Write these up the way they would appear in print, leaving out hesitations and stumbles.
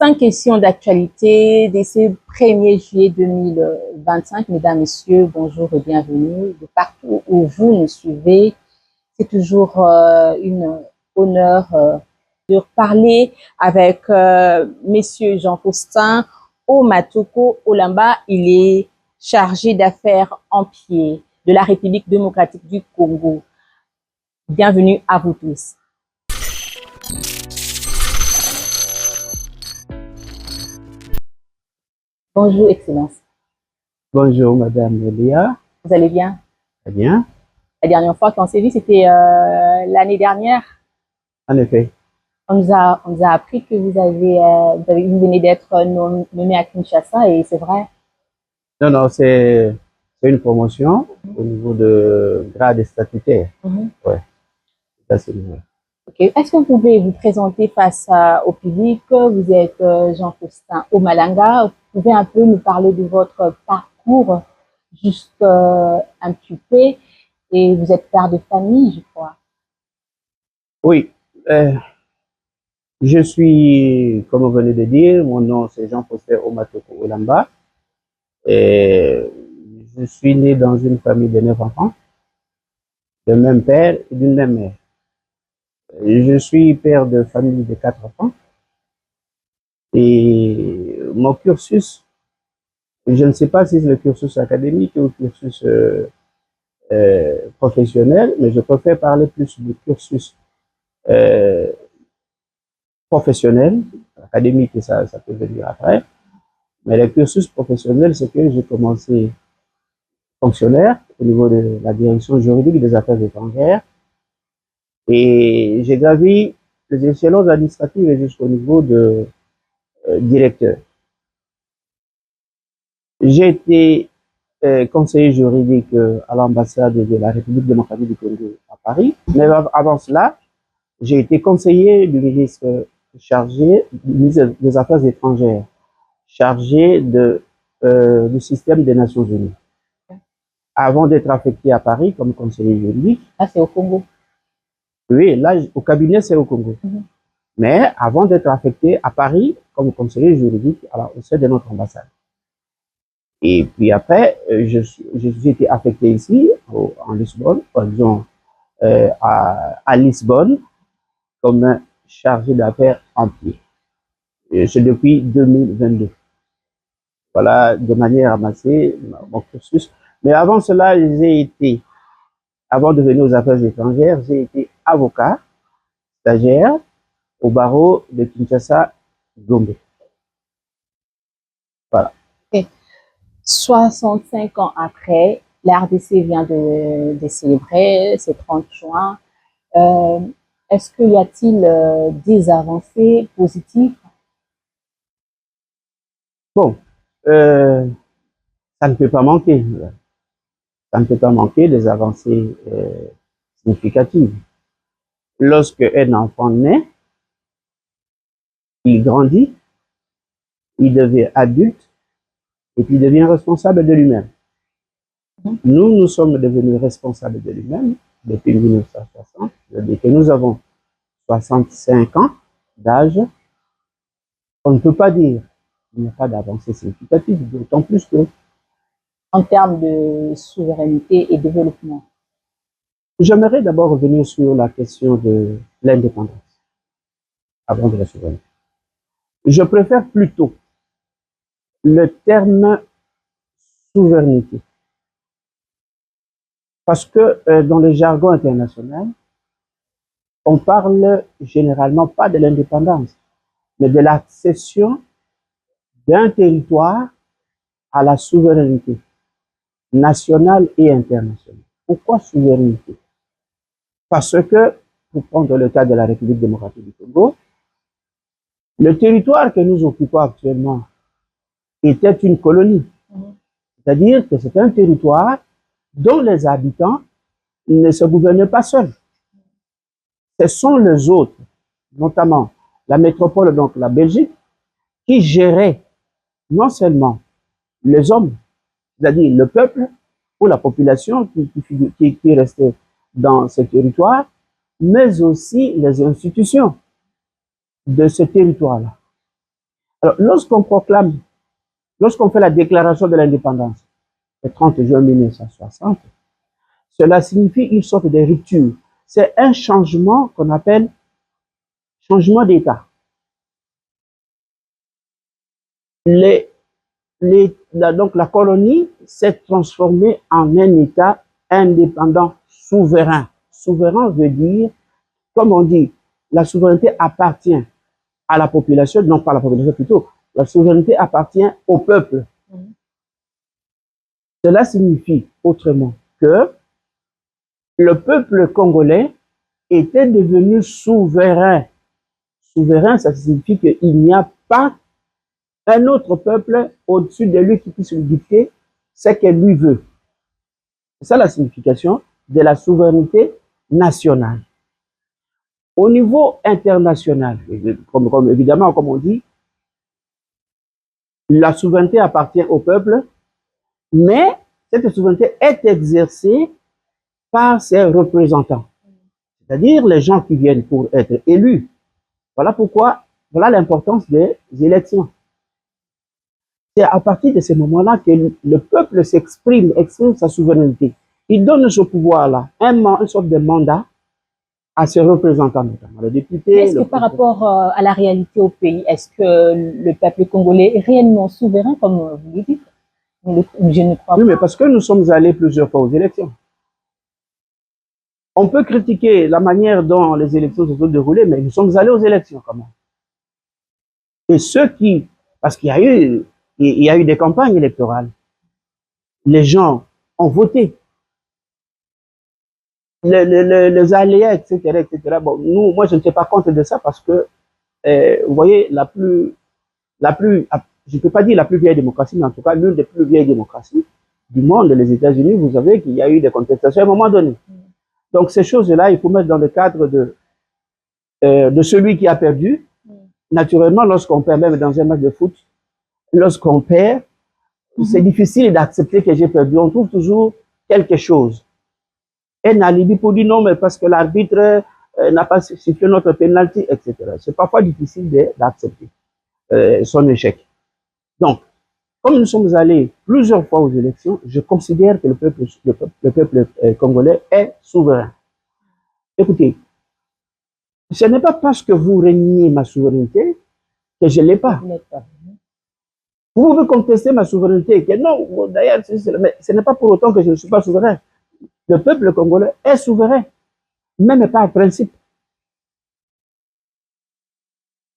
Cinq questions d'actualité de ce 1er juillet 2025. Mesdames, Messieurs, bonjour et bienvenue. De partout où vous nous suivez, c'est toujours un honneur de parler avec Monsieur Jean-Faustin Omatoko Olamba. Il est chargé d'affaires en pied de la République démocratique du Congo. Bienvenue à vous tous. Bonjour, Excellence. Bonjour, Madame Elia. Vous allez bien? Très bien. La dernière fois qu'on s'est vu, c'était l'année dernière. En effet. On nous a appris que vous venez d'être nommé à Kinshasa et c'est vrai. Non, c'est une promotion au niveau de grade statutaire. Ouais, ça c'est vrai. Okay. Est-ce que vous pouvez vous présenter face au public? Vous êtes Jean-Faustin Omalanga. Vous pouvez un peu nous parler de votre parcours, juste un petit peu. Et vous êtes père de famille, je crois. Oui. Je suis, comme vous venez de dire, mon nom c'est Jean-Faustin Omatoko Olamba. Et je suis né dans une famille de 9 enfants, d'un même père et d'une même mère. Je suis père de famille de 4 enfants. Et mon cursus, je ne sais pas si c'est le cursus académique ou le cursus professionnel, mais je préfère parler plus du cursus professionnel, académique, et ça peut venir après. Mais le cursus professionnel, c'est que j'ai commencé fonctionnaire au niveau de la direction juridique des affaires étrangères et j'ai gravi les échelons administratifs jusqu'au niveau de directeur. J'ai été conseiller juridique à l'ambassade de la République démocratique du Congo à Paris. Mais avant cela, j'ai été conseiller du ministre chargé des Affaires étrangères, chargé du système des Nations Unies. Avant d'être affecté à Paris comme conseiller juridique. Ah, c'est au Congo. Oui, là, au cabinet, c'est au Congo. Mais avant d'être affecté à Paris comme conseiller juridique au sein de notre ambassade. Et puis après, j'ai été affecté ici, en Lisbonne, disons, à Lisbonne, comme chargé d'affaires en pied. C'est depuis 2022. Voilà, de manière amassée, mon cursus. Mais avant cela, avant de venir aux affaires étrangères, j'ai été avocat, stagiaire, au barreau de Kinshasa, Gombe. Voilà. Okay. 65 ans après, la RDC vient de célébrer ses 30 juin. Est-ce qu'il y a-t-il des avancées positives? Bon, ça ne peut pas manquer. Ça ne peut pas manquer des avancées significatives. Lorsque un enfant naît, il grandit, il devient adulte et puis il devient responsable de lui-même. Nous sommes devenus responsables de lui-même depuis 1960, c'est-à-dire que nous avons 65 ans d'âge. On ne peut pas dire qu'il n'y a pas d'avancée significative, d'autant plus que en termes de souveraineté et développement. J'aimerais d'abord revenir sur la question de l'indépendance, avant de la souveraineté. Je préfère plutôt le terme souveraineté, parce que dans le jargon international, on parle généralement pas de l'indépendance, mais de la cession d'un territoire à la souveraineté nationale et internationale. Pourquoi souveraineté? Parce que, pour prendre le cas de la République démocratique du Congo, le territoire que nous occupons actuellement était une colonie. C'est-à-dire que c'est un territoire dont les habitants ne se gouvernaient pas seuls. Ce sont les autres, notamment la métropole, donc la Belgique, qui géraient non seulement les hommes, c'est-à-dire le peuple ou la population qui restait dans ce territoire, mais aussi les institutions de ce territoire-là. Alors, lorsqu'on fait la déclaration de l'indépendance, le 30 juin 1960, cela signifie une sorte de rupture. C'est un changement qu'on appelle changement d'État. Donc la colonie s'est transformée en un État indépendant souverain. Souverain veut dire, comme on dit, la souveraineté appartient à la population, non pas à la population plutôt, la souveraineté appartient au peuple. Cela signifie autrement que le peuple congolais était devenu souverain. Souverain, ça signifie qu'il n'y a pas un autre peuple au-dessus de lui qui puisse lui dicter ce qu'elle lui veut. C'est ça la signification de la souveraineté nationale. Au niveau international, évidemment, comme on dit, la souveraineté appartient au peuple, mais cette souveraineté est exercée par ses représentants, c'est-à-dire les gens qui viennent pour être élus. Voilà pourquoi, voilà l'importance des élections. C'est à partir de ce moment-là que le peuple exprime sa souveraineté. Il donne ce pouvoir-là, une sorte de mandat à ses représentants, notamment le député. Est-ce que par rapport à la réalité au pays, est-ce que le peuple congolais est réellement souverain, comme vous le dites? Je ne crois pas. Oui, mais parce que nous sommes allés plusieurs fois aux élections. On peut critiquer la manière dont les élections se sont déroulées, mais nous sommes allés aux élections quand même. Et ceux qui, parce qu'il y a eu des campagnes électorales, les gens ont voté. Les aléas, etc., etc. Bon, moi, je ne tiens pas compte de ça parce que, vous voyez, je ne peux pas dire la plus vieille démocratie, mais en tout cas, l'une des plus vieilles démocraties du monde, les États-Unis, vous savez qu'il y a eu des contestations à un moment donné. Donc, ces choses-là, il faut mettre dans le cadre de celui qui a perdu. Naturellement, lorsqu'on perd, même dans un match de foot, lorsqu'on perd, c'est difficile d'accepter que j'ai perdu. On trouve toujours quelque chose. Un alibi pour dire non, mais parce que l'arbitre n'a pas sifflé notre penalty, etc. C'est parfois difficile d'accepter son échec. Donc, comme nous sommes allés plusieurs fois aux élections, je considère que le peuple congolais est souverain. Écoutez, ce n'est pas parce que vous reniez ma souveraineté que je ne l'ai pas. Vous pouvez contester ma souveraineté, que non, d'ailleurs, mais ce n'est pas pour autant que je ne suis pas souverain. Le peuple congolais est souverain, même par principe.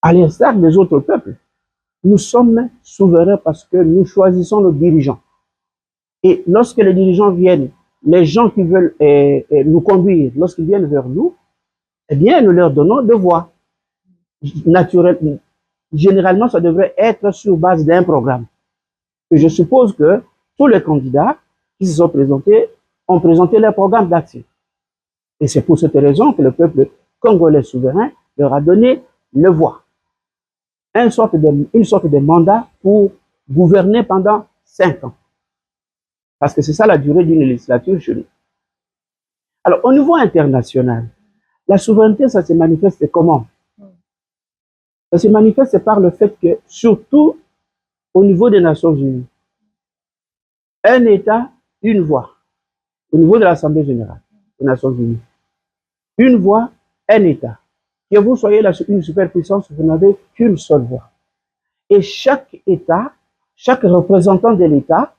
À l'instar des autres peuples, nous sommes souverains parce que nous choisissons nos dirigeants. Et lorsque les dirigeants viennent, les gens qui veulent nous conduire, lorsqu'ils viennent vers nous, eh bien, nous leur donnons de voix. Naturellement, généralement, ça devrait être sur base d'un programme. Et je suppose que tous les candidats qui se sont présentés ont présenté leur programme d'action. Et c'est pour cette raison que le peuple congolais souverain leur a donné le voix. Une sorte de mandat pour gouverner pendant 5 ans. Parce que c'est ça la durée d'une législature chez nous. Alors, au niveau international, la souveraineté, ça se manifeste comment? Ça se manifeste par le fait que, surtout au niveau des Nations Unies, un État, une voix. Au niveau de l'Assemblée générale des Nations Unies, une voix, un État. Que vous soyez une superpuissance, vous n'avez qu'une seule voix. Et chaque État, chaque représentant de l'État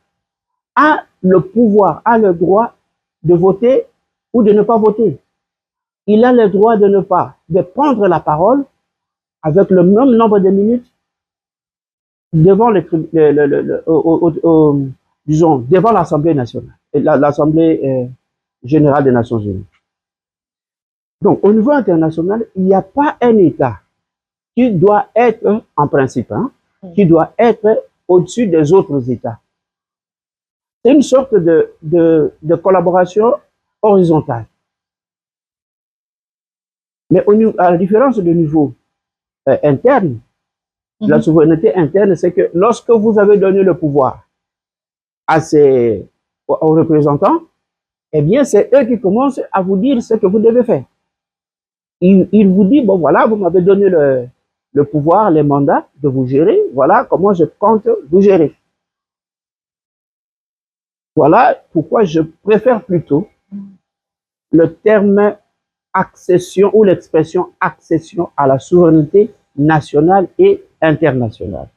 a le pouvoir, a le droit de voter ou de ne pas voter. Il a le droit de ne pas, de prendre la parole avec le même nombre de minutes devant disons, devant l'Assemblée nationale, l'Assemblée générale des Nations Unies. Donc, au niveau international, il n'y a pas un État qui doit être, en principe, qui doit être au-dessus des autres États. C'est une sorte de collaboration horizontale. Mais à la différence de niveau interne, la souveraineté interne, c'est que lorsque vous avez donné le pouvoir aux représentants, eh bien, c'est eux qui commencent à vous dire ce que vous devez faire. Ils vous disent, bon voilà, vous m'avez donné le pouvoir, les mandats de vous gérer. Voilà comment je compte vous gérer. Voilà pourquoi je préfère plutôt le terme accession ou l'expression accession à la souveraineté nationale et internationale.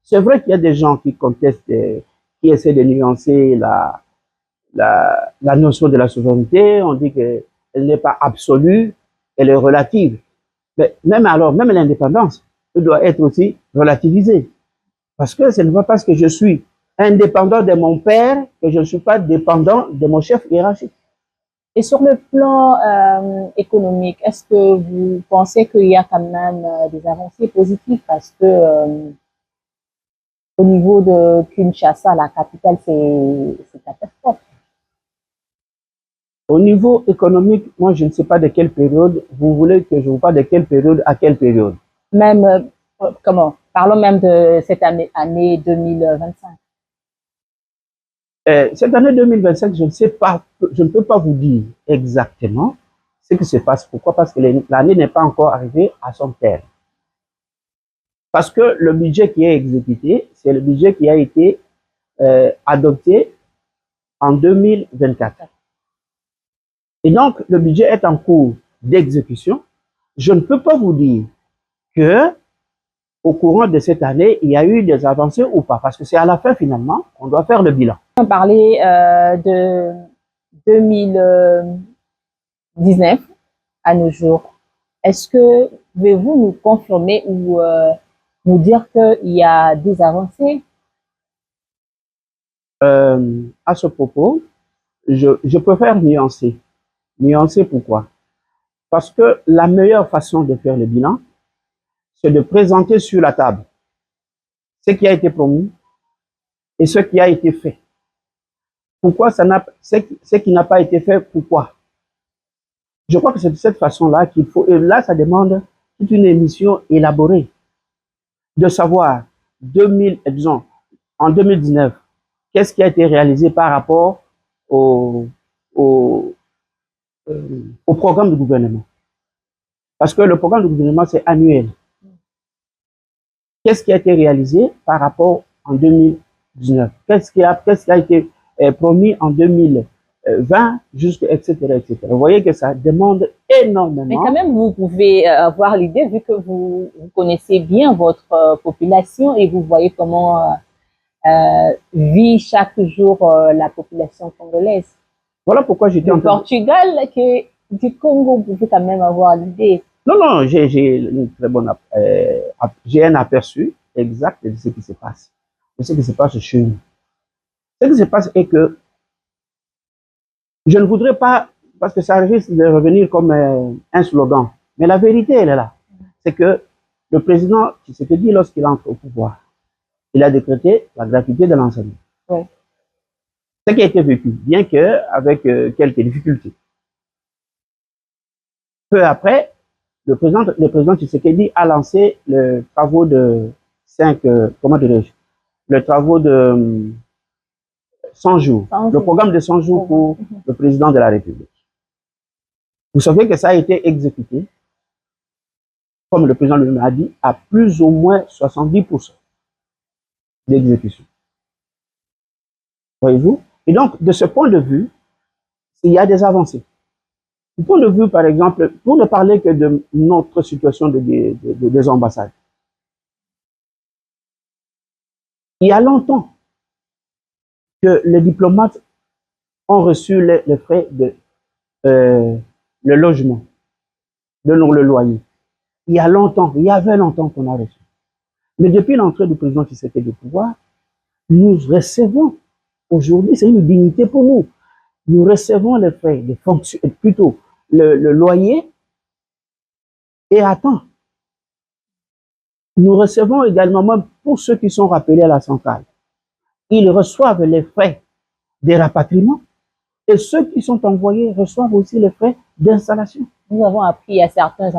C'est vrai qu'il y a des gens qui contestent, qui essaient de nuancer la notion de la souveraineté. On dit qu'elle n'est pas absolue, elle est relative. Mais même alors, même l'indépendance doit être aussi relativisée. Parce que ce n'est pas parce que je suis indépendant de mon père que je ne suis pas dépendant de mon chef hiérarchique. Et sur le plan économique, est-ce que vous pensez qu'il y a quand même des avancées positives? Parce que au niveau de Kinshasa, la capitale, c'est catastrophe. Au niveau économique, moi, je ne sais pas de quelle période. Vous voulez que je vous parle de quelle période à quelle période? Même, comment? Parlons même de cette année 2025. Cette année 2025, je ne sais pas, je ne peux pas vous dire exactement ce qui se passe. Pourquoi? Parce que l'année n'est pas encore arrivée à son terme. Parce que le budget qui est exécuté, c'est le budget qui a été adopté en 2024. Et donc, le budget est en cours d'exécution. Je ne peux pas vous dire que au courant de cette année, il y a eu des avancées ou pas, parce que c'est à la fin, finalement, qu'on doit faire le bilan. On parlait de 2019 à nos jours. Est-ce que pouvez-vous nous confirmer ou nous dire qu'il y a des avancées? À ce propos, je préfère nuancer. Nuancer pourquoi? Parce que la meilleure façon de faire le bilan, c'est de présenter sur la table ce qui a été promis et ce qui a été fait. Pourquoi ce qui n'a pas été fait, pourquoi? Je crois que c'est de cette façon-là qu'il faut, et là, ça demande toute une émission élaborée, de savoir, disons, en 2019, qu'est-ce qui a été réalisé par rapport au, au, au programme du gouvernement. Parce que le programme du gouvernement, c'est annuel. Qu'est-ce qui a été réalisé par rapport en 2019? Qu'est-ce qui a été promis en 2020, etc., etc. Vous voyez que ça demande énormément. Mais quand même, vous pouvez avoir l'idée, vu que vous connaissez bien votre population et vous voyez comment vit chaque jour la population congolaise. Voilà pourquoi j'étais en Portugal, que du Congo, vous pouvez quand même avoir l'idée. Non, non, j'ai une très bonne, j'ai un aperçu exact de ce qui se passe, de ce qui se passe chez nous. Ce qui se passe est que je ne voudrais pas, parce que ça risque de revenir comme un slogan, mais la vérité, elle est là. C'est que le président Tshisekedi, lorsqu'il entre au pouvoir, il a décrété la gratuité de l'enseignement. Oui. Ce qui a été vécu, bien qu'avec quelques difficultés. Peu après, le président Tshisekedi a lancé le travaux de 5, comment dirais-je, le travaux de 100 jours, le programme de 100 jours pour le président de la République. Vous savez que ça a été exécuté, comme le président lui-même a dit, à plus ou moins 70% d'exécution. Voyez-vous? Et donc, de ce point de vue, il y a des avancées. Du point de vue, par exemple, pour ne parler que de notre situation des ambassades, il y a longtemps que les diplomates ont reçu les frais de le logement, le loyer. Il y a longtemps, il y avait longtemps qu'on a reçu. Mais depuis l'entrée du président Tshisekedi au pouvoir, nous recevons, aujourd'hui, c'est une dignité pour nous, nous recevons les frais de fonction, plutôt le loyer et à temps. Nous recevons également, même pour ceux qui sont rappelés à la centrale, ils reçoivent les frais des rapatriements et ceux qui sont envoyés reçoivent aussi les frais d'installation. Nous avons appris à certains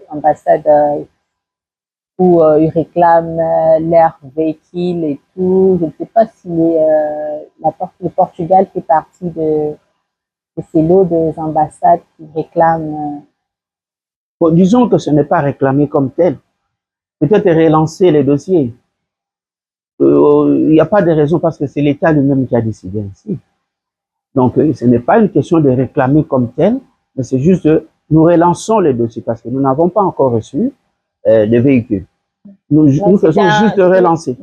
ambassadeurs où ils réclament leur véhicule et tout. Je ne sais pas si le Portugal fait partie de ces lots des ambassades qui réclament. Bon, disons que ce n'est pas réclamé comme tel, peut-être relancer les dossiers. Il n'y a pas de raison parce que c'est l'État lui-même qui a décidé ainsi. Donc, ce n'est pas une question de réclamer comme tel, mais c'est juste nous relançons les dossiers parce que nous n'avons pas encore reçu de véhicules. Nous faisons juste relancer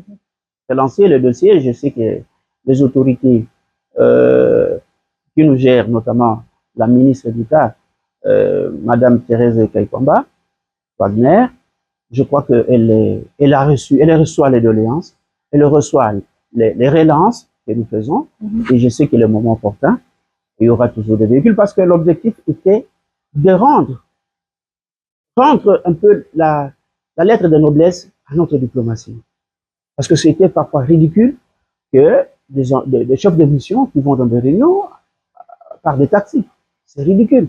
le dossier. Je sais que les autorités qui nous gèrent, notamment la ministre d'État, Madame Thérèse Kaikwamba Wagner, je crois qu'elle reçoit les doléances, elle reçoit les relances que nous faisons, et je sais que le moment opportun, il y aura toujours des véhicules, parce que l'objectif était de rendre un peu la lettre de noblesse à notre diplomatie. Parce que c'était parfois ridicule que des chefs de mission qui vont dans des réunions par des taxis. C'est ridicule.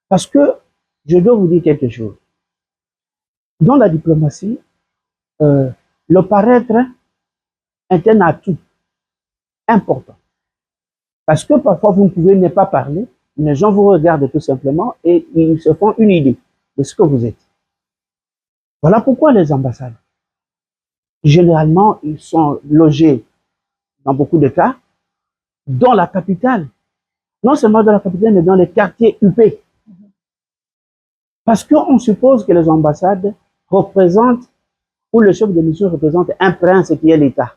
Parce que je dois vous dire quelque chose. Dans la diplomatie, le paraître est un atout important. Parce que parfois, vous ne pouvez ne pas parler, les gens vous regardent tout simplement et ils se font une idée de ce que vous êtes. Voilà pourquoi les ambassades, généralement, ils sont logés dans beaucoup de cas, dans la capitale. Non seulement dans la capitale, mais dans les quartiers UP. Parce qu'on suppose que les ambassades représentent, ou le chef de mission représente un prince qui est l'État.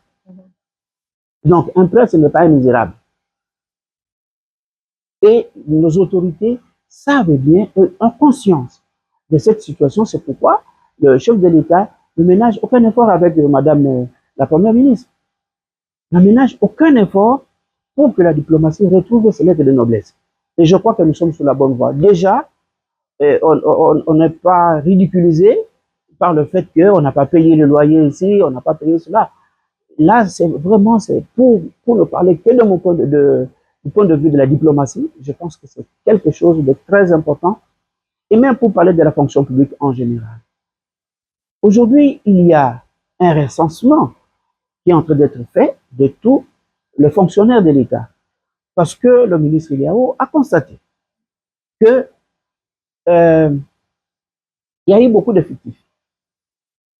Donc, un prince n'est pas un misérable. Et nos autorités savent bien, ont conscience de cette situation. C'est pourquoi le chef de l'État ne ménage aucun effort avec Madame la Première ministre. Ne ménage aucun effort pour que la diplomatie retrouve ses lettres de noblesse. Et je crois que nous sommes sur la bonne voie. Déjà, on n'est pas ridiculisé par le fait qu'on n'a pas payé le loyer ici, on n'a pas payé cela. Là, c'est vraiment, pour ne parler que de mon point du point de vue de la diplomatie, je pense que c'est quelque chose de très important, et même pour parler de la fonction publique en général. Aujourd'hui, il y a un recensement qui est en train d'être fait de tous les fonctionnaires de l'État, parce que le ministre Iliao a constaté que il y a eu beaucoup de fictifs.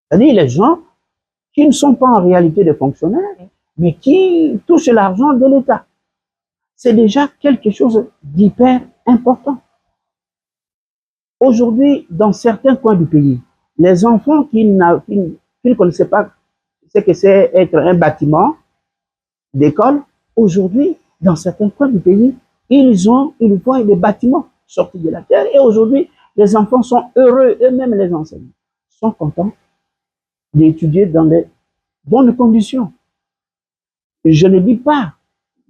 C'est-à-dire les gens qui ne sont pas en réalité des fonctionnaires, mais qui touchent l'argent de l'État. C'est déjà quelque chose d'hyper important. Aujourd'hui, dans certains coins du pays, les enfants qui ne connaissaient pas ce que c'est être un bâtiment d'école, aujourd'hui, dans certains coins du pays, ils voient des bâtiments sortis de la terre, et aujourd'hui, les enfants sont heureux, eux-mêmes les enseignants sont contents d'étudier dans les bonnes conditions. Je ne dis pas,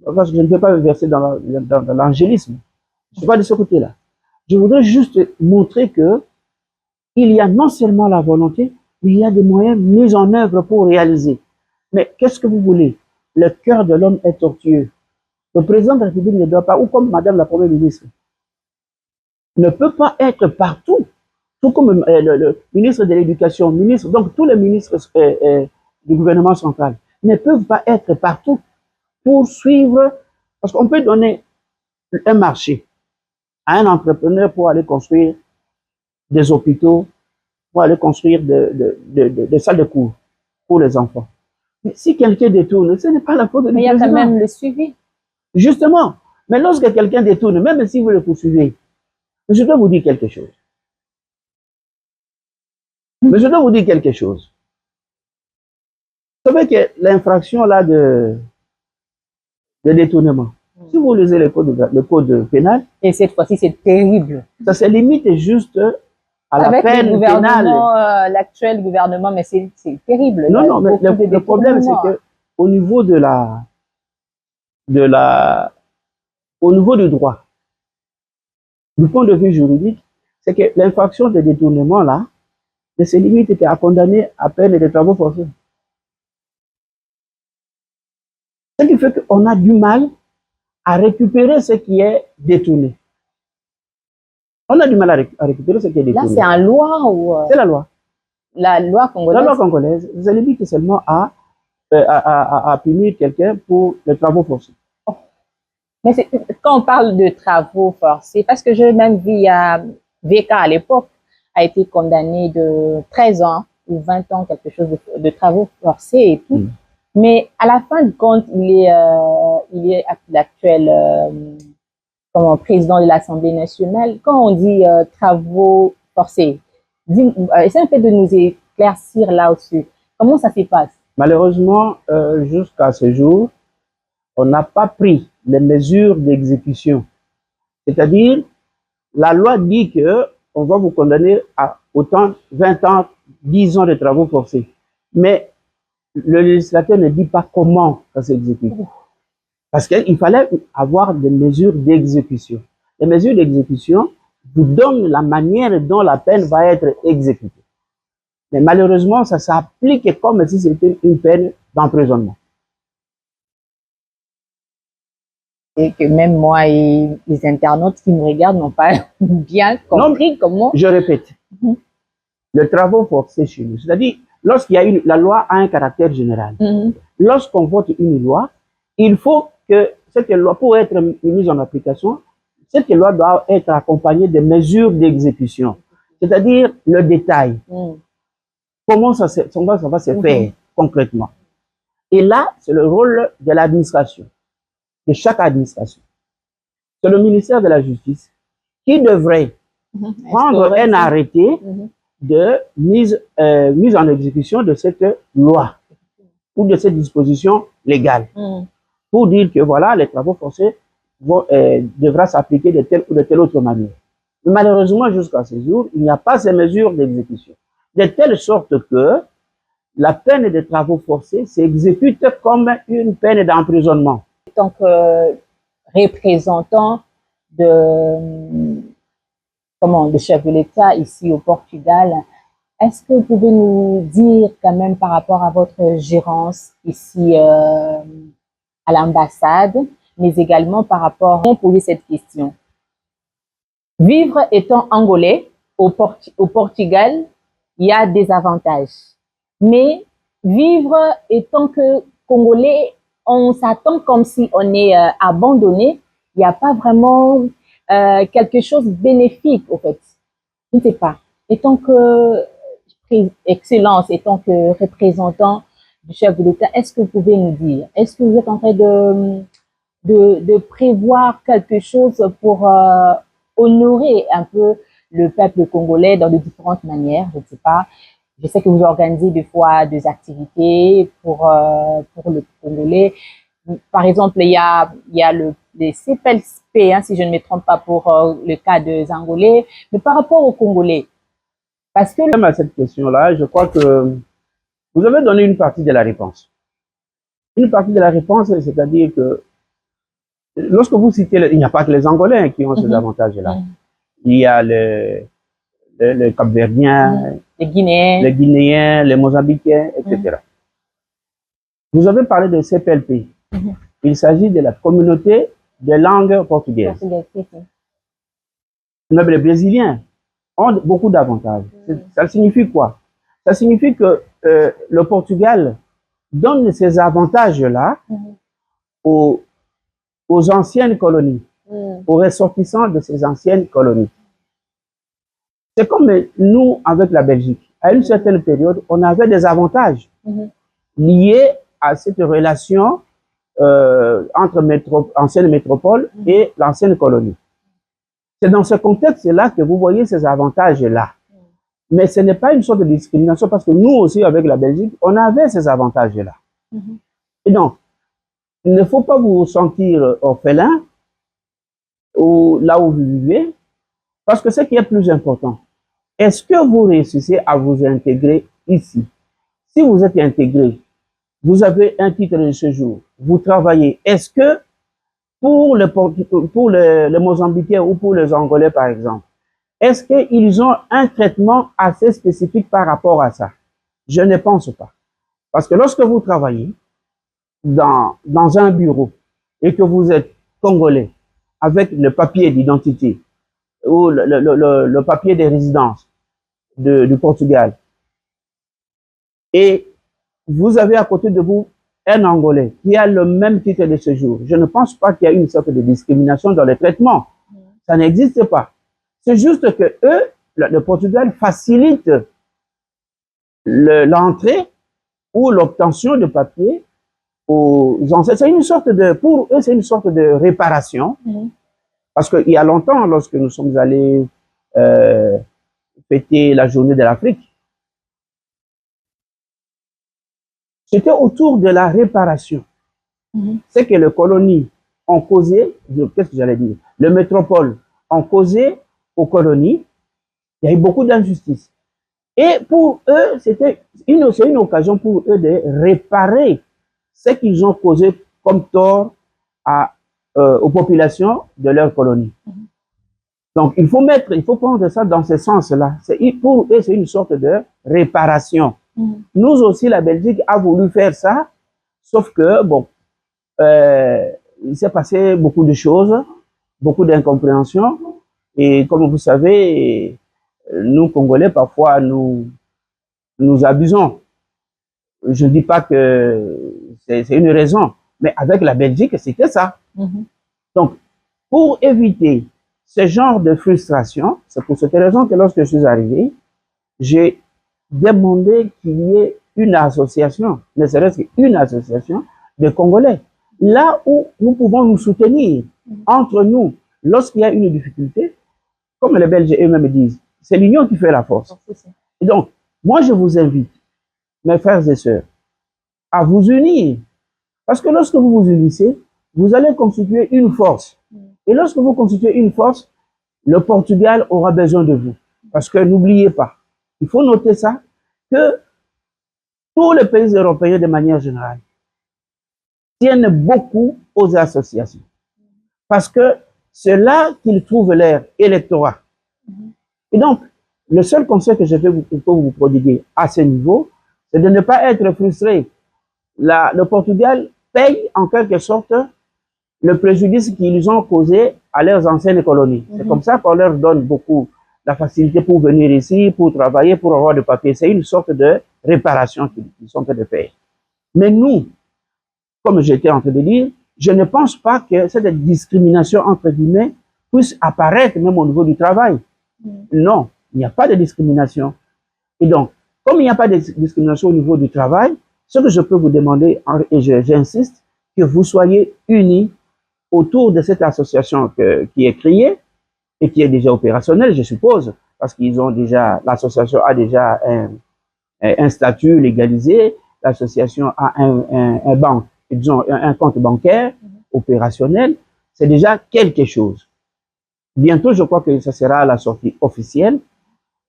parce que je ne peux pas me verser dans l'angélisme, je ne suis pas de ce côté-là. Je voudrais juste montrer que il y a non seulement la volonté, mais il y a des moyens mis en œuvre pour réaliser. Mais qu'est-ce que vous voulez? Le cœur de l'homme est tortueux. Le président de la République ne doit pas, ou comme Madame la Première ministre, ne peut pas être partout. Tout comme le ministre de l'Éducation, donc tous les ministres du gouvernement central ne peuvent pas être partout pour suivre, parce qu'on peut donner un marché à un entrepreneur pour aller construire des hôpitaux, pour aller construire des salles de cours pour les enfants. Mais si quelqu'un détourne, ce n'est pas la faute de Mais il y a quand même le suivi. Justement. Mais lorsque quelqu'un détourne, même si vous le poursuivez, je dois vous dire quelque chose. Mais je dois vous dire quelque chose. Vous savez que l'infraction là de détournement, si vous lisez le code pénal, et cette fois-ci, c'est terrible. Ça se limite juste à la avec peine pénale. L'actuel gouvernement, mais c'est terrible. Non, mais le problème, c'est que au niveau au niveau du droit, du point de vue juridique, c'est que l'infraction de détournement là ne se limite qu'à condamner à peine de travaux forcés. Ce qui fait qu'on a du mal à récupérer ce qui est détourné. On a du mal à récupérer ce qui est détourné. Là, c'est en loi ou... C'est la loi. La loi congolaise. La loi congolaise, vous allez dire que seulement à punir quelqu'un pour les travaux forcés. Oh. Mais quand on parle de travaux forcés, parce que j'ai même vu VK à l'époque a été condamné de 13 ans ou 20 ans, quelque chose de travaux forcés et tout. Mm. Mais à la fin de compte, il est l'actuel président de l'Assemblée nationale. Quand on dit travaux forcés, essaie un peu de nous éclaircir là-dessus. Comment ça se passe? Malheureusement, jusqu'à ce jour, on n'a pas pris les mesures d'exécution. C'est-à-dire, la loi dit que on va vous condamner à autant 20 ans, 10 ans de travaux forcés. Mais le législateur ne dit pas comment ça s'exécute. Parce qu'il fallait avoir des mesures d'exécution. Les mesures d'exécution vous donnent la manière dont la peine va être exécutée. Mais malheureusement, ça s'applique comme si c'était une peine d'emprisonnement. Et que même moi et les internautes qui me regardent n'ont pas bien compris comment. Je répète, le travail forcé chez nous, c'est-à-dire lorsqu'il y a la loi a un caractère général. Lorsqu'on vote une loi, il faut que cette loi, pour être mise en application, cette loi doit être accompagnée de mesures d'exécution, c'est-à-dire le détail. Comment ça va se faire concrètement. Et là, c'est le rôle de l'administration, de chaque administration. C'est le ministère de la Justice qui devrait prendre un arrêté de mise en exécution de cette loi ou de cette disposition légale pour dire que voilà, les travaux forcés devra s'appliquer de telle ou de telle autre manière. Mais malheureusement, jusqu'à ce jour, il n'y a pas ces mesures d'exécution. De telle sorte que la peine de travaux forcés s'exécute comme une peine d'emprisonnement. En tant que représentant de chef de l'État ici au Portugal, est-ce que vous pouvez nous dire quand même par rapport à votre gérance ici à l'ambassade, mais également par rapport à poser cette question. Vivre étant angolais au Portugal, il y a des avantages. Mais vivre étant que Congolais, on s'attend comme si on est abandonné. Il n'y a pas vraiment quelque chose de bénéfique, au fait. Je ne sais pas. Étant que Excellence, étant que représentant du chef de l'État, est-ce que vous pouvez nous dire, est-ce que vous êtes en train de prévoir quelque chose pour honorer un peu le peuple congolais dans de différentes manières? Je ne sais pas. Je sais que vous organisez des fois des activités pour le Congolais. Par exemple, il y a les CPLSP, hein, si je ne me trompe pas, pour le cas des Angolais. Mais par rapport aux Congolais, parce que... Même à cette question-là, je crois que vous avez donné une partie de la réponse. Une partie de la réponse, c'est-à-dire que lorsque vous citez, il n'y a pas que les Angolais qui ont ces avantages-là. Il y a les Cap-Verdiens, les Guinéens, les Mozambicains, etc. Vous avez parlé de CPLP. Il s'agit de la communauté de langue portugaise. Même les Brésiliens ont beaucoup d'avantages. Ça signifie quoi? Ça signifie que le Portugal donne ces avantages-là aux anciennes colonies, aux ressortissants de ces anciennes colonies. C'est comme nous avec la Belgique. À une certaine période, on avait des avantages liés à cette relation entre ancienne métropole et l'ancienne colonie. C'est dans ce contexte-là que vous voyez ces avantages-là. Mais ce n'est pas une sorte de discrimination parce que nous aussi, avec la Belgique, on avait ces avantages-là. Et donc, il ne faut pas vous sentir orphelin ou là où vous vivez, parce que ce qui est plus important, est-ce que vous réussissez à vous intégrer ici? Si vous êtes intégré, vous avez un titre de séjour, vous travaillez, est-ce que pour les Mozambicains ou pour les Angolais, par exemple, est-ce qu'ils ont un traitement assez spécifique par rapport à ça? Je ne pense pas. Parce que lorsque vous travaillez dans un bureau et que vous êtes Congolais avec le papier d'identité ou le papier de résidence du Portugal et vous avez à côté de vous un Angolais qui a le même titre de séjour, je ne pense pas qu'il y a une sorte de discrimination dans le traitement. Ça n'existe pas. C'est juste que eux, le Portugal facilite l'entrée ou l'obtention de papier aux ancêtres. C'est une sorte de, pour eux, c'est une sorte de réparation. Parce qu'il y a longtemps, lorsque nous sommes allés fêter la journée de l'Afrique, c'était autour de la réparation. C'est que les colonies ont causé, qu'est-ce que j'allais dire, les métropoles ont causé aux colonies, il y a eu beaucoup d'injustice. Et pour eux, c'est une occasion pour eux de réparer ce qu'ils ont causé comme tort aux populations de leur colonie. Donc, il faut prendre ça dans ce sens-là. Pour eux, c'est une sorte de réparation. Nous aussi, la Belgique a voulu faire ça, sauf que, bon, il s'est passé beaucoup de choses, beaucoup d'incompréhension. Et comme vous savez, nous, Congolais, parfois, nous abusons. Je ne dis pas que c'est une raison, mais avec la Belgique, c'était ça. Donc, pour éviter ce genre de frustration, c'est pour cette raison que lorsque je suis arrivé, j'ai demandé qu'il y ait une association, ne serait-ce qu'une association de Congolais, là où nous pouvons nous soutenir entre nous lorsqu'il y a une difficulté, comme les Belges eux-mêmes disent, c'est l'union qui fait la force. Et donc, moi je vous invite, mes frères et sœurs, à vous unir, parce que lorsque vous vous unissez, vous allez constituer une force. Et lorsque vous constituez une force, le Portugal aura besoin de vous. Parce que n'oubliez pas, il faut noter ça, que tous les pays européens de manière générale tiennent beaucoup aux associations. Parce que c'est là qu'ils trouvent leur électorat. Et donc, le seul conseil que je peux vous prodiguer à ce niveau, c'est de ne pas être frustré. Le Portugal paye en quelque sorte le préjudice qu'ils ont causé à leurs anciennes colonies. C'est comme ça qu'on leur donne beaucoup la facilité pour venir ici, pour travailler, pour avoir des papiers. C'est une sorte de réparation qu'ils sont en train de faire. Mais nous, comme j'étais en train de dire, je ne pense pas que cette discrimination, entre guillemets, puisse apparaître même au niveau du travail. Non, il n'y a pas de discrimination. Et donc, comme il n'y a pas de discrimination au niveau du travail, ce que je peux vous demander, et j'insiste, que vous soyez unis autour de cette association qui est créée et qui est déjà opérationnelle, je suppose, parce qu'ils ont déjà, l'association a déjà un statut légalisé, l'association a disons, un compte bancaire opérationnel, c'est déjà quelque chose. Bientôt, je crois que ce sera la sortie officielle.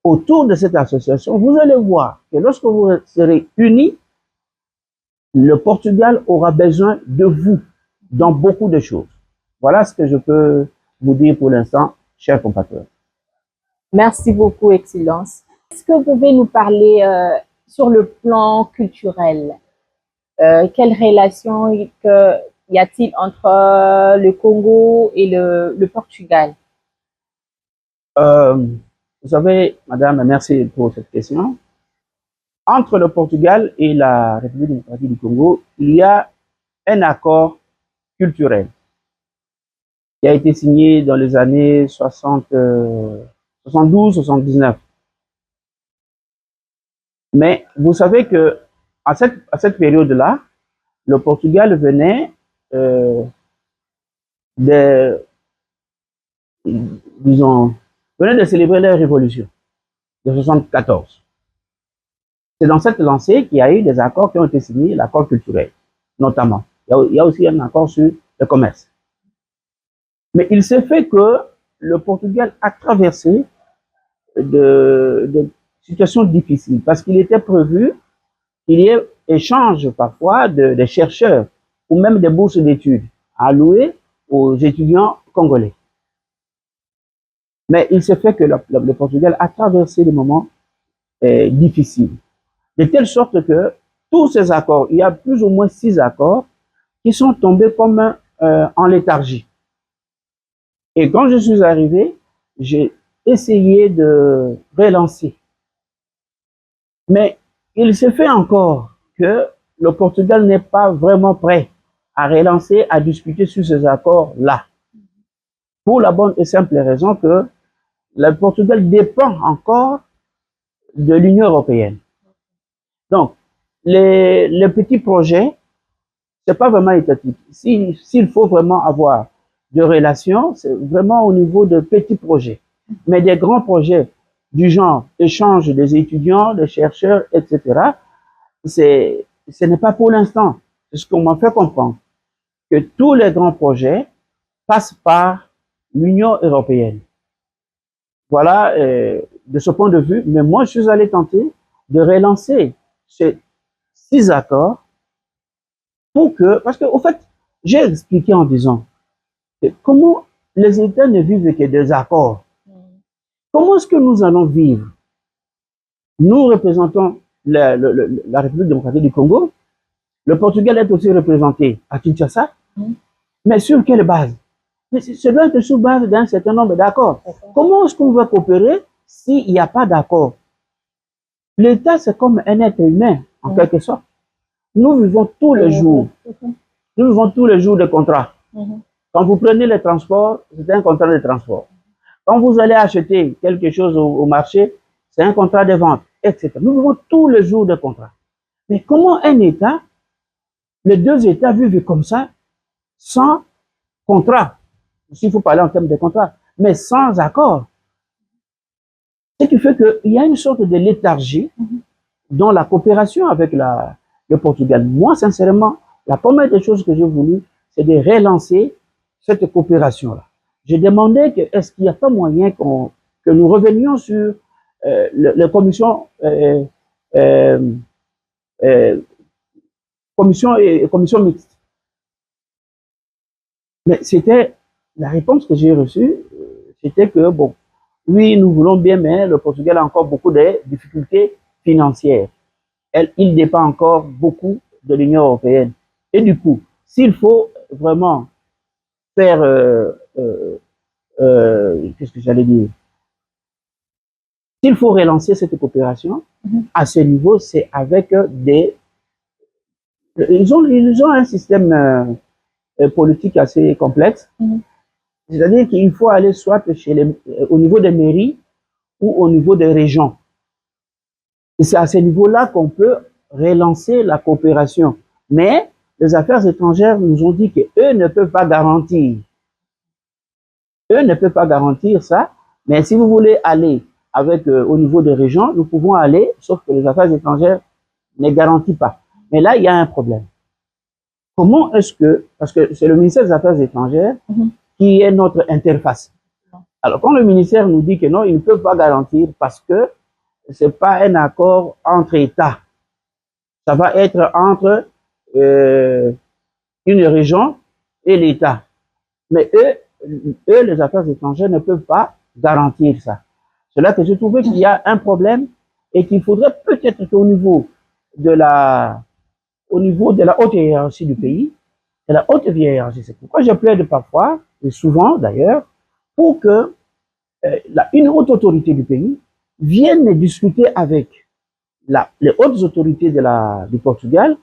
Autour de cette association, vous allez voir que lorsque vous serez unis, le Portugal aura besoin de vous dans beaucoup de choses. Voilà ce que je peux vous dire pour l'instant, chers compatriotes. Merci beaucoup, Excellence. Est-ce que vous pouvez nous parler sur le plan culturel? Quelle relation y a-t-il entre le Congo et le Portugal? Vous savez, madame, merci pour cette question. Entre le Portugal et la République démocratique du Congo, il y a un accord culturel qui a été signé dans les années 72-79. Mais vous savez que à cette période-là, le Portugal venait disons, venait de célébrer la révolution de 74. C'est dans cette lancée qu'il y a eu des accords qui ont été signés, l'accord culturel, notamment. Il y a aussi un accord sur le commerce. Mais il s'est fait que le Portugal a traversé de situations difficiles parce qu'il était prévu qu'il y ait échange parfois de chercheurs ou même des bourses d'études allouées aux étudiants congolais. Mais il s'est fait que le Portugal a traversé des moments difficiles. De telle sorte que tous ces accords, il y a plus ou moins 6 accords qui sont tombés comme en léthargie. Et quand je suis arrivé, j'ai essayé de relancer. Mais il se fait encore que le Portugal n'est pas vraiment prêt à relancer, à discuter sur ces accords-là. Pour la bonne et simple raison que le Portugal dépend encore de l'Union européenne. Donc, les petits projets, c'est pas vraiment étatique. S'il faut vraiment avoir de relations, c'est vraiment au niveau de petits projets. Mais des grands projets du genre échange des étudiants, des chercheurs, etc., ce n'est pas pour l'instant. C'est ce qu'on m'a fait comprendre. Que tous les grands projets passent par l'Union européenne. Voilà, de ce point de vue. Mais moi, je suis allé tenter de relancer ces 6 accords pour que, parce qu'au fait, j'ai expliqué en disant que comment les États ne vivent que des accords. Comment est-ce que nous allons vivre? Nous représentons la République démocratique du Congo. Le Portugal est aussi représenté à Kinshasa. Mais sur quelle base? Mais ce doit être sur base d'un certain nombre d'accords. Comment est-ce qu'on va coopérer s'il n'y a pas d'accord? L'État, c'est comme un être humain, en quelque sorte. Nous vivons tous les jours. Nous vivons tous les jours des contrats. Quand vous prenez les transports, c'est un contrat de transport. Quand vous allez acheter quelque chose au marché, c'est un contrat de vente, etc. Nous vivons tous les jours des contrats. Mais comment un État, les deux États vivent comme ça, sans contrat? S'il faut parler en termes de contrat, mais sans accord. Ce qui fait qu'il y a une sorte de léthargie dans la coopération avec le Portugal. Moi, sincèrement, la première des choses que j'ai voulu, c'est de relancer cette coopération-là. J'ai demandé que est-ce qu'il n'y a pas moyen que nous revenions sur les commissions, commission mixte. Mais c'était la réponse que j'ai reçue, c'était que bon, oui, nous voulons bien, mais le Portugal a encore beaucoup de difficultés financières. Il dépend encore beaucoup de l'Union européenne. Et du coup, s'il faut vraiment faire, qu'est-ce que j'allais dire? S'il faut relancer cette coopération, à ce niveau, c'est avec des... Ils ont un système politique assez complexe. C'est-à-dire qu'il faut aller soit au niveau des mairies ou au niveau des régions. Et c'est à ce niveau-là qu'on peut relancer la coopération. Mais les affaires étrangères nous ont dit qu'eux ne peuvent pas garantir. Eux ne peuvent pas garantir ça. Mais si vous voulez aller avec au niveau des régions, nous pouvons aller, sauf que les affaires étrangères ne garantissent pas. Mais là, il y a un problème. Comment est-ce que, parce que c'est le ministère des Affaires étrangères qui est notre interface. Alors, quand le ministère nous dit que non, ils ne peuvent pas garantir parce que ce n'est pas un accord entre États. Ça va être entre une région et l'État. Mais eux, les affaires étrangères, ne peuvent pas garantir ça. C'est là que j'ai trouvé qu'il y a un problème et qu'il faudrait peut-être qu'au niveau de la haute hiérarchie du pays, de la haute hiérarchie, c'est pourquoi je plaide parfois, et souvent d'ailleurs, pour que une haute autorité du pays vienne discuter avec les hautes autorités du Portugal,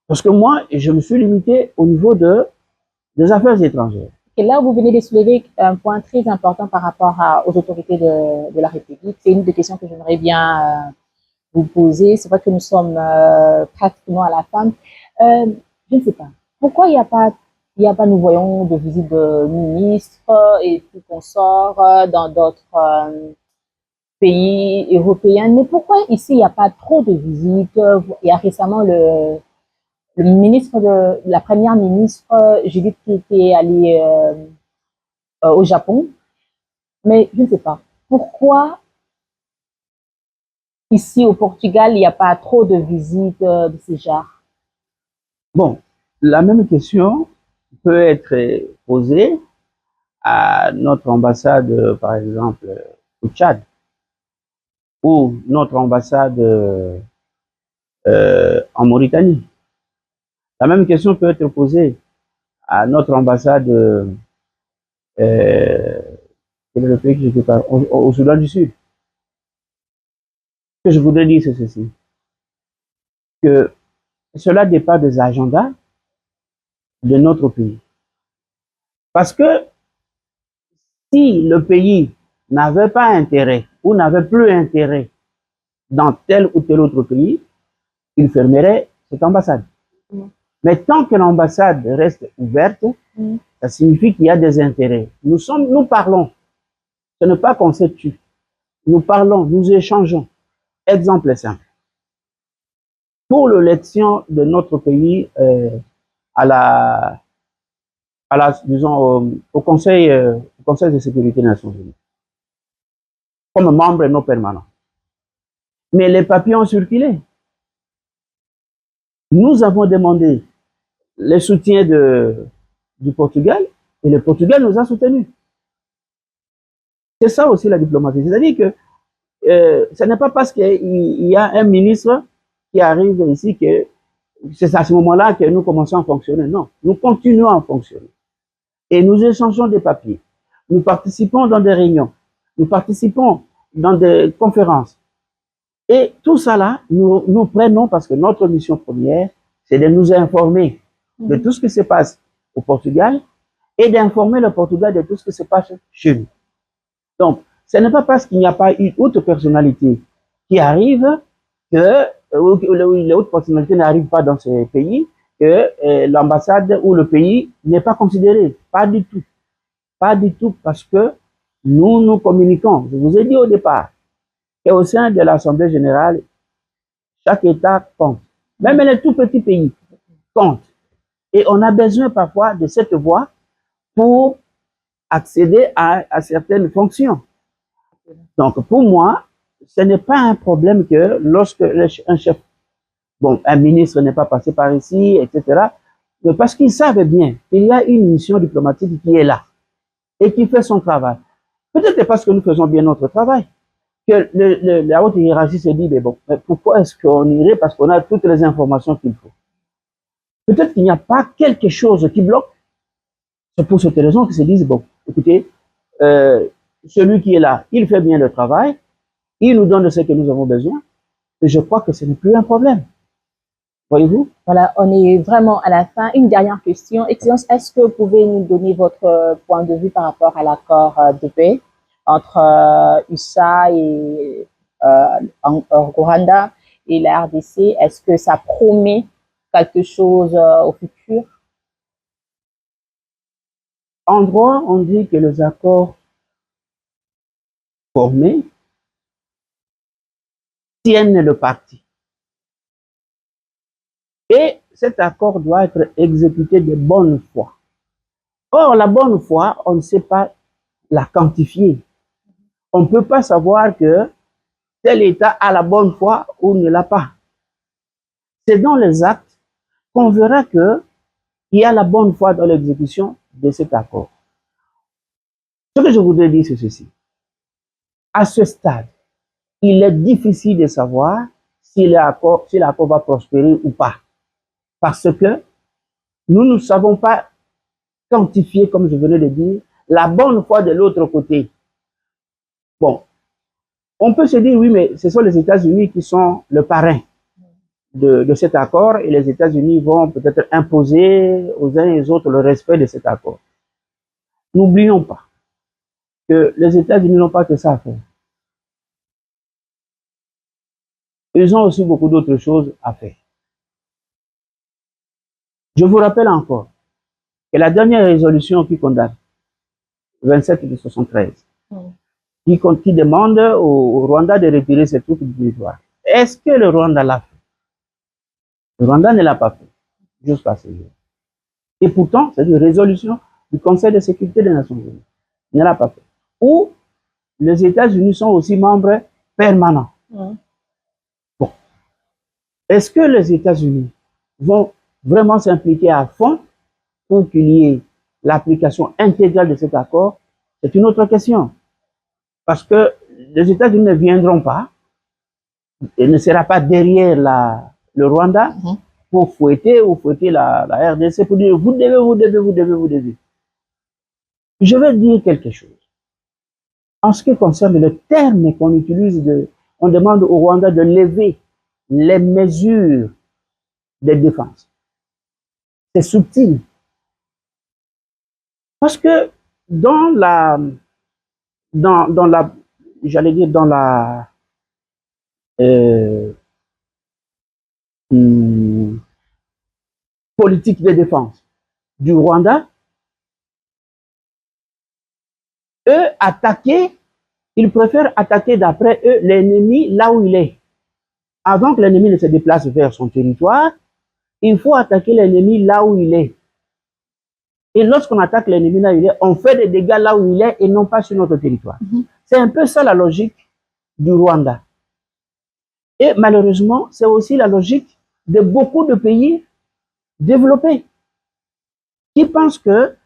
parce que moi, je me suis limité au niveau des affaires étrangères. Et là, vous venez de soulever un point très important par rapport aux autorités de la République. C'est une des questions que j'aimerais bien vous poser. C'est vrai que nous sommes pratiquement à la fin. Je ne sais pas. Pourquoi il n'y a pas, nous voyons, de visite de ministres et tout consorts dans d'autres pays européens. Mais pourquoi ici, il n'y a pas trop de visites? Il y a récemment la première ministre, Judith, qui était allée au Japon. Mais je ne sais pas. Pourquoi ici au Portugal, il n'y a pas trop de visites de ce genre? Bon, la même question peut être posée à notre ambassade, par exemple, au Tchad, ou notre ambassade en Mauritanie. La même question peut être posée à notre ambassade quel est le pays que je parle, au Soudan du Sud. Ce que je voudrais dire, c'est ceci, que cela dépend des agendas de notre pays. Parce que si le pays n'avait pas intérêt ou n'avait plus intérêt dans tel ou tel autre pays, qu'il fermerait cette ambassade. Mais tant que l'ambassade reste ouverte, ça signifie qu'il y a des intérêts. Nous parlons. Ce n'est pas qu'on se tue. Nous parlons, nous échangeons. Exemple simple. Pour l'élection de notre pays disons, au Conseil de sécurité des Nations Unies, comme membre non permanent. Mais les papiers ont circulé. Nous avons demandé le soutien du Portugal et le Portugal nous a soutenus. C'est ça aussi la diplomatie. C'est-à-dire que ce n'est pas parce qu'il y a un ministre qui arrive ici que c'est à ce moment-là que nous commençons à fonctionner. Non, nous continuons à fonctionner. Et nous échangeons des papiers. Nous participons dans des réunions. Nous participons dans des conférences. Et tout ça là, nous prenons parce que notre mission première, c'est de nous informer de tout ce qui se passe au Portugal et d'informer le Portugal de tout ce qui se passe chez nous. Donc, ce n'est pas parce qu'il n'y a pas une haute personnalité qui arrive que les hautes personnalités n'arrivent pas dans ces pays que l'ambassade ou le pays n'est pas considéré. Pas du tout. Pas du tout parce que nous communiquons. Je vous ai dit au départ qu'au sein de l'Assemblée générale, chaque État compte. Même les tout petits pays comptent. Et on a besoin parfois de cette voix pour accéder à certaines fonctions. Donc, pour moi, ce n'est pas un problème que lorsque un chef, un ministre n'est pas passé par ici, etc., parce qu'ils savent bien qu'il y a une mission diplomatique qui est là et qui fait son travail. Peut-être parce que nous faisons bien notre travail, que la haute hiérarchie se dit, mais bon, pourquoi est-ce qu'on irait? Parce qu'on a toutes les informations qu'il faut. Peut-être qu'il n'y a pas quelque chose qui bloque. C'est pour cette raison qu'ils se disent, bon, écoutez, celui qui est là, il fait bien le travail, il nous donne ce que nous avons besoin, et je crois que ce n'est plus un problème. Voyez-vous? Voilà, on est vraiment à la fin. Une dernière question. Excellence, est-ce que vous pouvez nous donner votre point de vue par rapport à l'accord de paix entre USA et Rwanda et la RDC? Est-ce que ça promet quelque chose au futur? En droit, on dit que les accords formés tiennent le parti. Et cet accord doit être exécuté de bonne foi. Or, la bonne foi, on ne sait pas la quantifier. On ne peut pas savoir que tel État a la bonne foi ou ne l'a pas. C'est dans les actes qu'on verra qu'il y a la bonne foi dans l'exécution de cet accord. Ce que je voudrais dire, c'est ceci. À ce stade, il est difficile de savoir si l'accord va prospérer ou pas. Parce que nous ne savons pas quantifier, comme je venais de dire, la bonne foi de l'autre côté. Bon, on peut se dire, oui, mais ce sont les États-Unis qui sont le parrain de cet accord et les États-Unis vont peut-être imposer aux uns et aux autres le respect de cet accord. N'oublions pas que les États-Unis n'ont pas que ça à faire. Ils ont aussi beaucoup d'autres choses à faire. Je vous rappelle encore que la dernière résolution qui condamne, 27 de 73, qui demande au Rwanda de retirer ses troupes du territoire. Est-ce que le Rwanda l'a fait? Le Rwanda ne l'a pas fait jusqu'à ce jour. Et pourtant, c'est une résolution du Conseil de sécurité des Nations Unies. Il ne l'a pas fait. Ou les États-Unis sont aussi membres permanents. Bon. Est-ce que les États-Unis vont vraiment s'impliquer à fond pour qu'il y ait l'application intégrale de cet accord? C'est une autre question. Parce que les États-Unis ne viendront pas, et ne sera pas derrière le Rwanda pour fouetter la RDC pour dire vous devez. Je vais dire quelque chose. En ce qui concerne le terme qu'on utilise, on demande au Rwanda de lever les mesures de défense. C'est subtil. Parce que dans politique de défense du Rwanda, eux attaquer, ils préfèrent attaquer d'après eux l'ennemi là où il est. Avant que l'ennemi ne se déplace vers son territoire, il faut attaquer l'ennemi là où il est. Et lorsqu'on attaque l'ennemi là où il est, on fait des dégâts là où il est et non pas sur notre territoire. C'est un peu ça la logique du Rwanda. Et malheureusement, c'est aussi la logique de beaucoup de pays développés qui pensent que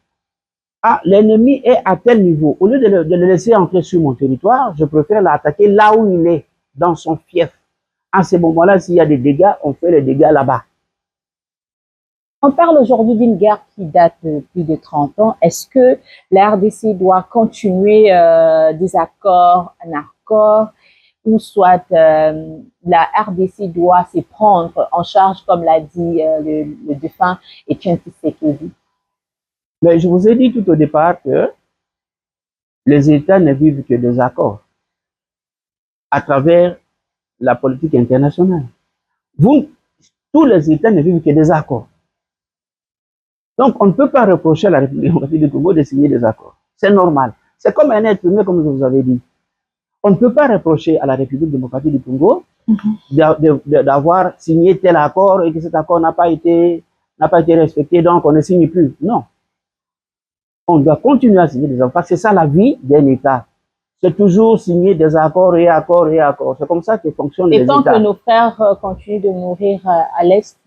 l'ennemi est à tel niveau. Au lieu de le laisser entrer sur mon territoire, je préfère l'attaquer là où il est, dans son fief. À ce moment-là, s'il y a des dégâts, on fait les dégâts là-bas. On parle aujourd'hui d'une guerre qui date de plus de 30 ans. Est-ce que la RDC doit continuer des accords en accord ou soit la RDC doit se prendre en charge, comme l'a dit le défunt Etienne Tshisekedi? Mais je vous ai dit tout au départ que les États ne vivent que des accords à travers la politique internationale. Tous les États ne vivent que des accords. Donc, on ne peut pas reprocher à la République démocratique du Congo de signer des accords. C'est normal. C'est comme un être humain, comme je vous avais dit. On ne peut pas reprocher à la République démocratique du Congo d'avoir signé tel accord et que cet accord n'a pas été respecté, donc on ne signe plus. Non. On doit continuer à signer des accords. Parce que c'est ça la vie d'un État. C'est toujours signer des accords et accords et accords. C'est comme ça que fonctionnent les États. Et tant que nos frères continuent de mourir à l'Est.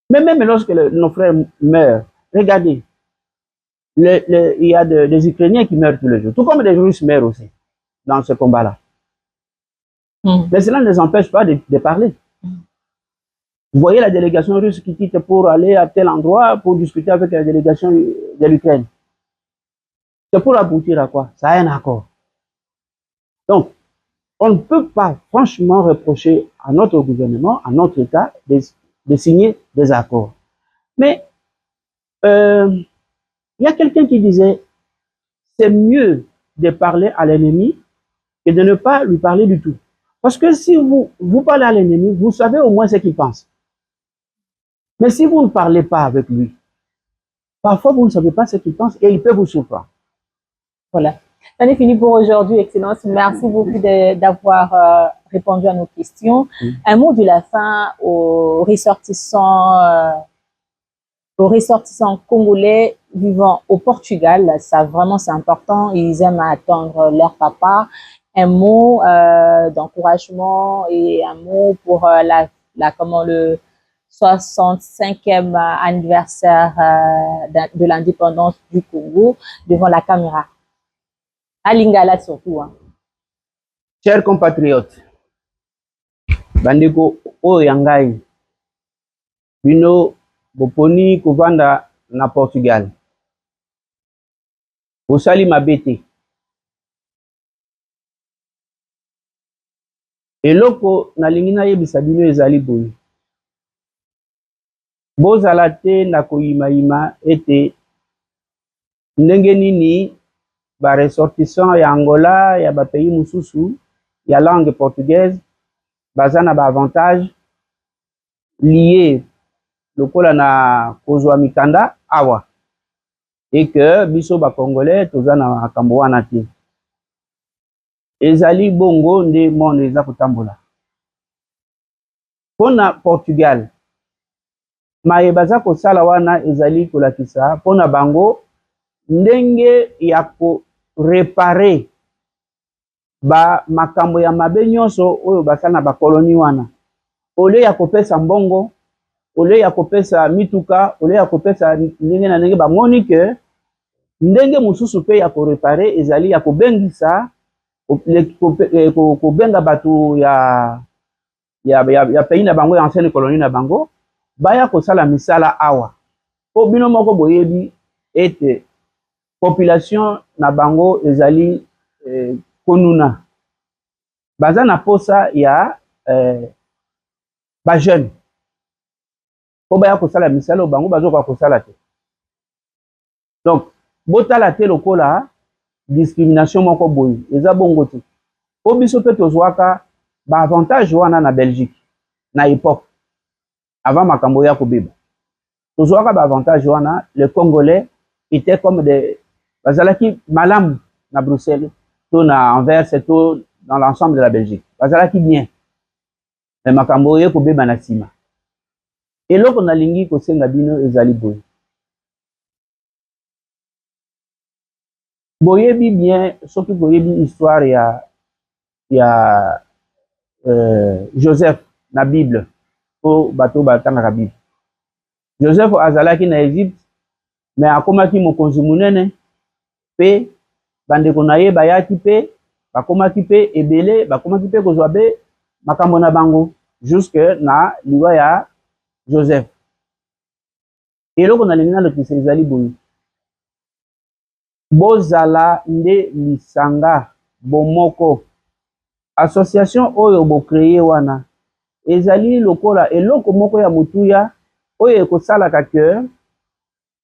Mais même lorsque nos frères meurent, regardez, il y a des Ukrainiens qui meurent tous les jours, tout comme des Russes meurent aussi dans ce combat-là. Mais cela ne les empêche pas de parler. Vous voyez la délégation russe qui quitte pour aller à tel endroit pour discuter avec la délégation de l'Ukraine. C'est pour aboutir à quoi? Ça a un accord. Donc, on ne peut pas franchement reprocher à notre gouvernement, à notre État, de signer des accords. Mais il y a quelqu'un qui disait, c'est mieux de parler à l'ennemi que de ne pas lui parler du tout. Parce que si vous parlez à l'ennemi, vous savez au moins ce qu'il pense. Mais si vous ne parlez pas avec lui, parfois vous ne savez pas ce qu'il pense et il peut vous surprendre. Voilà. Ça est fini pour aujourd'hui, Excellence. Merci beaucoup d'avoir répondu à nos questions. Un mot de la fin aux ressortissants congolais vivant au Portugal. Ça, vraiment, c'est important. Ils aiment attendre leur papa. Un mot d'encouragement et un mot pour le 65e anniversaire de l'indépendance du Congo devant la caméra. À Lingala surtout. Hein. Chers compatriotes, bandeko oyangai, bino boponi kovanda na Portugal. Bosali mabete. Eloko nalingi nayebisa bino ezali boye. Bozala te na koyima ete ndenge nini ba ressortissant ya Angola ya ba pays mususu ya langue portugaise baza na ba avantage lié lokola na kozwa mikanda awa et que biso ba congolais toza na makambo wana te. Ezali bongo nde monde eza kotambola. Pona Portugal maye baza kosala wana ezali kolakisa pona bango ndenge ya ko réparer ba makambo ya mabe nyonso oyo basala na bakoloni wana. Ole ya kopesa mbongo, ole ya kopesa mituka, ole ya kopesa ndenge na ndenge bamoni ke ndenge mususu pe ya ko réparer ezali ya kobengisa kobenga batu ya pays na bango ya ancienne colonie na bango baya kosala misala awa. Po bino moko boyebi ete population na bango ezali konuna. Baza na posa ya ba jeune. Po baya kosala misala bango bazoka kosala te. Donc botala te lokola discrimination moko boye eza bongo te. Po biso pe tozwaka ba avantage wana na Belgique na époque. avant makambo ya kobeba. Tozwaka ba avantage wana, les Congolais étaient comme des bazalaki malam na Bruxelles, to na Anvers, to dans l'ensemble de la Belgique. Bazalaki bien. Mais makambo ya kobeba na sima. Eloko nalingi kosenga bino ezali boye. Boyebi bien, soki boyebi histoire ya Joseph na Bible, po bato batangaka Bible. Joseph azalaki na Égypte, mais akomaki mokonzi munene, pe bandeko na ye bayaki pe, bakomaki pe ebele, bakomaki pe kozwa be makambo na bango, jusque na liwa ya Joseph. Eloko nalingi nalokisa ezali boye. Bozala nde lisanga bomoko. Association oyo bo créé wana ezali lokola eloko moko ya mutuya oyo ekosalaka cœur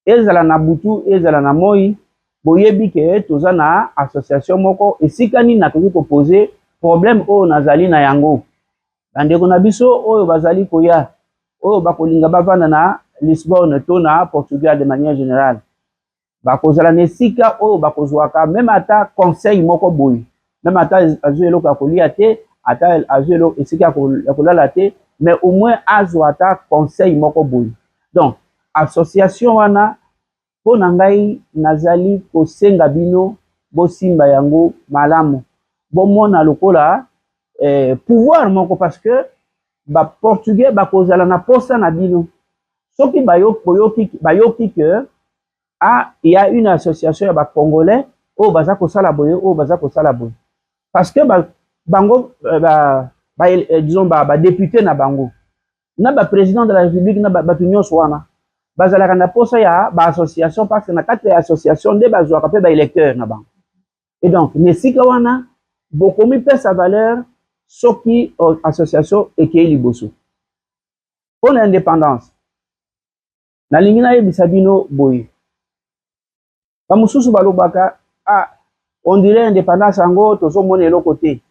ezala na butu ezala na moi boyebi ke toza na association moko esika nini nakoki kopose problème oyo nazali na yango. Bandeko na biso oyo bazali koya oyo bakolinga bavanda na Lisbonne to na Portugal de manière générale bakozala na esika oyo bakozwaka même ata conseil moko boye, même ata azwi eloko ya kolia te, ata azwi eloko esika ya kolala te, mais au moins azwa ata conseil moko boye. Donc association wana mpo na ngai nazali kosenga bino bosimba yango malamu, bomona lokola pouvoir moko, parce que ba portugais bakozala na posa na bino soki bayoki que il y a une association ya Congolais oyo baza kosala boye oyo baza kosala boye, parce que bango disons député na bango na président de la République na bato nyonso wana bazalaka na posa ya association, parce que na kati ya association nde bazwaka pe électeur na bango. Et donc nesika wana bokomi pesa valeur soki association ekei liboso. Pour l'indépendance nalingi nayebisa bino boye. Bamususu balobaka on dirait indépendance yango tozomona eloko te.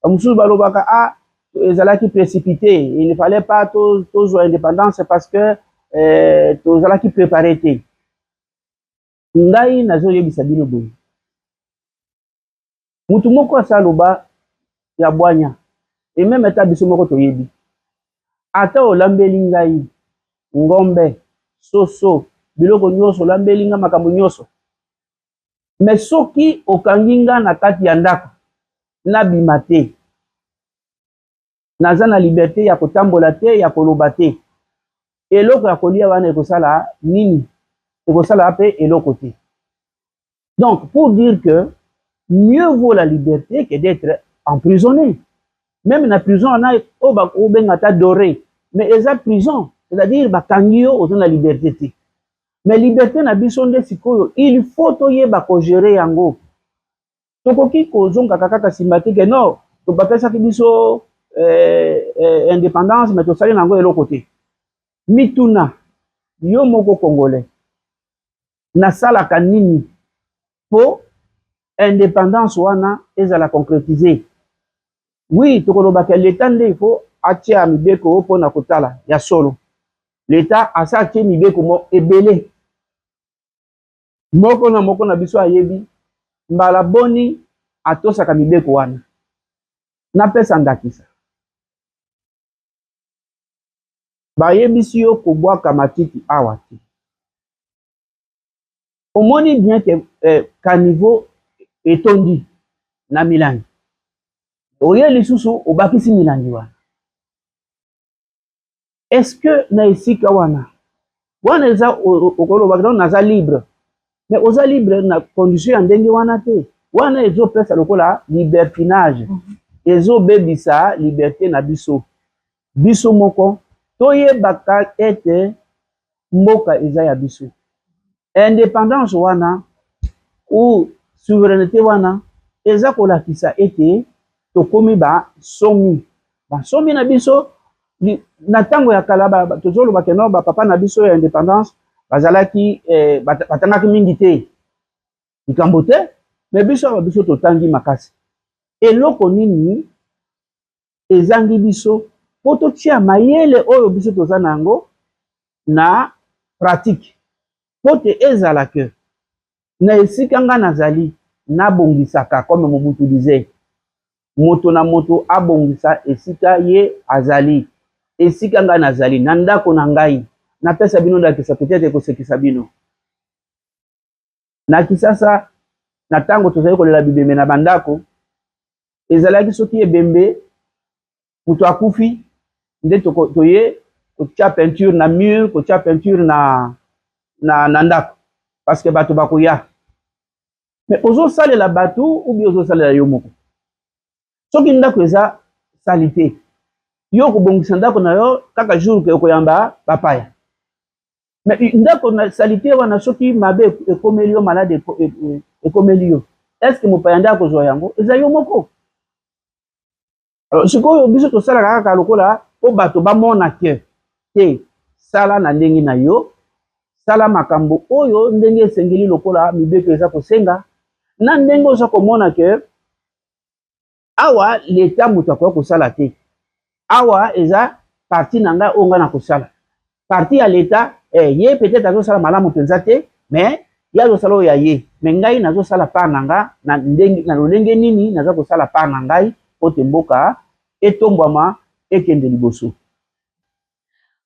Bamususu balobaka ezalaki précipité, il ne fallait pas tozwa indépendance parce que tozalaki préparé te. Ngai nazoyebisa bino boye. Mutu moko asaloba ya bwanya et même eta biso moko toyebi. Ata olambeli ngai ngombe soso biloko nyonso olambeli nga makambo nyonso, mais soki okangi nga na kati ya ndako nabima te, naza na liberté ya kotambola te, ya koloba te, eloko ya kolia wana ekosala nini? Ekosala pe eloko te. Donc pour dire que mieux vaut la liberté que d'être emprisonné. Même na prison on a obengata doré, mais eza prison, c'est-à-dire bakangi yo oza na liberté te. Mais liberté na biso nde sikoyo il faut toyeba ko gérer yango. Tokoki kozonga kaka nsima te ke non tobapesaki biso indépendance mais tosali nango eloko te. Mituna yo moko Congolais nasalaka nini po indépendance wana ezala concrétiser? Oui, tokolobaka l'état nde il faut atia mibeko po na kotala ya solo. L'état asa atie mibeko mo ebele. Moko na biso ayebi mbala boni atosaka mibeko wana. Napesa ndakisa. Bayebisi yo kobwaka matiti awa te. Omoni bien que caniveau etondi na milangi. Oye lisusu obakisi milangi wana. Est-ce que na esika wana eza okolobaka naza libre, mais oza libre na condition ya ndenge wana te. Wana ezopesa lokola libertinage, ezobebisa liberté na biso. Biso moko toyebaka ete mboka eza ya biso. Indépendance wana ou souveraineté wana eza kolakisa ete tokomi basomi na biso. Na tango ya kala tozolobaka no papa na biso ya indépendance bazalaki batangaki mingi te likambo te, mais biso totangi makasi. Eloko nini ezangi biso po totia mayele oyo biso toza nango na pratique po te ezala ke na esika nga nazali nabongisaka comme Mobutu disait moto na moto abongisa esika ye azali esika nga nazali na ndako na ngai napesa bino ndakisa peut-être kosekisa bino na Kisasa na tango tozali kolela bibembe na bandako ezalaki soki ebembe moto akufi nde toye kotia peinture na mur kotia peinture na ndako parce que bato bakoya mais ozosalela bato ou bien ozosalela yo moko soki ndako eza salite yo kobongisa ndako na yo kaka jour ke okoyamba bapaya mais ndako na salite wana soki mabe ekomeli yo malade ekomeli yo est-ce que mopaya nde akozwa yango eza yo moko alors sikoyo biso tosalaka kaka lokola po bato bamona ke te sala na ndenge na yo sala makambo oyo ndenge esengeli lokola mibeko eza kosenga na ndenge oza komona ke awa leta moto akoya kosala te awa eza parti na ngai oyo ngai na kosala parti ya leta ye peut-être azosala malamu mpenza te mais ye azosala oyo ya ye mais ngai nazosala part na nga na lolenge nini naza kosala part na ngai po te mboka etombwama ekende liboso.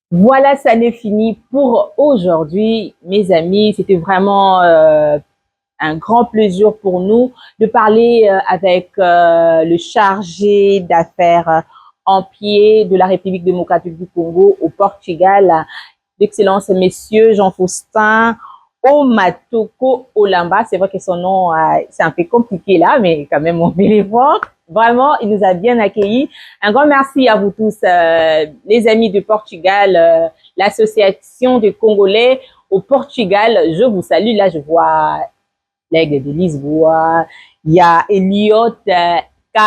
Voilà, ça n'est fini pour aujourd'hui, mes amis. C'était vraiment un grand plaisir pour nous de parler avec le chargé d'affaires en pied de la République démocratique du Congo au Portugal, d'Excellence Messieurs Jean-Faustin Omatoko Olamba. C'est vrai que son nom, c'est un peu compliqué là, mais quand même, on veut les voir. Vraiment, il nous a bien accueillis. Un grand merci à vous tous, les amis du Portugal, l'association des Congolais au Portugal. Je vous salue. Là, je vois l'aigle de Lisboa. Il y a Elliot, K,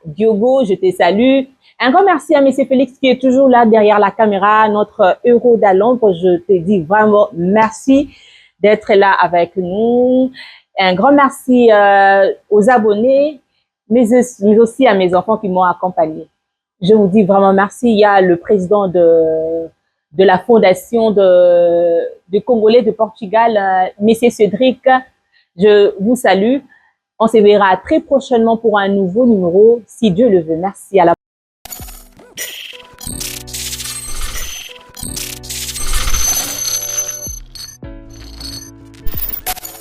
Diogo, je te salue. Un grand merci à M. Félix qui est toujours là derrière la caméra, notre héros d'Alombre. Je te dis vraiment merci d'être là avec nous. Un grand merci aux abonnés, mais aussi à mes enfants qui m'ont accompagné. Je vous dis vraiment merci. Il y a le président de la fondation de Congolais de Portugal, M. Cédric. Je vous salue. On se verra très prochainement pour un nouveau numéro, si Dieu le veut. Merci. À la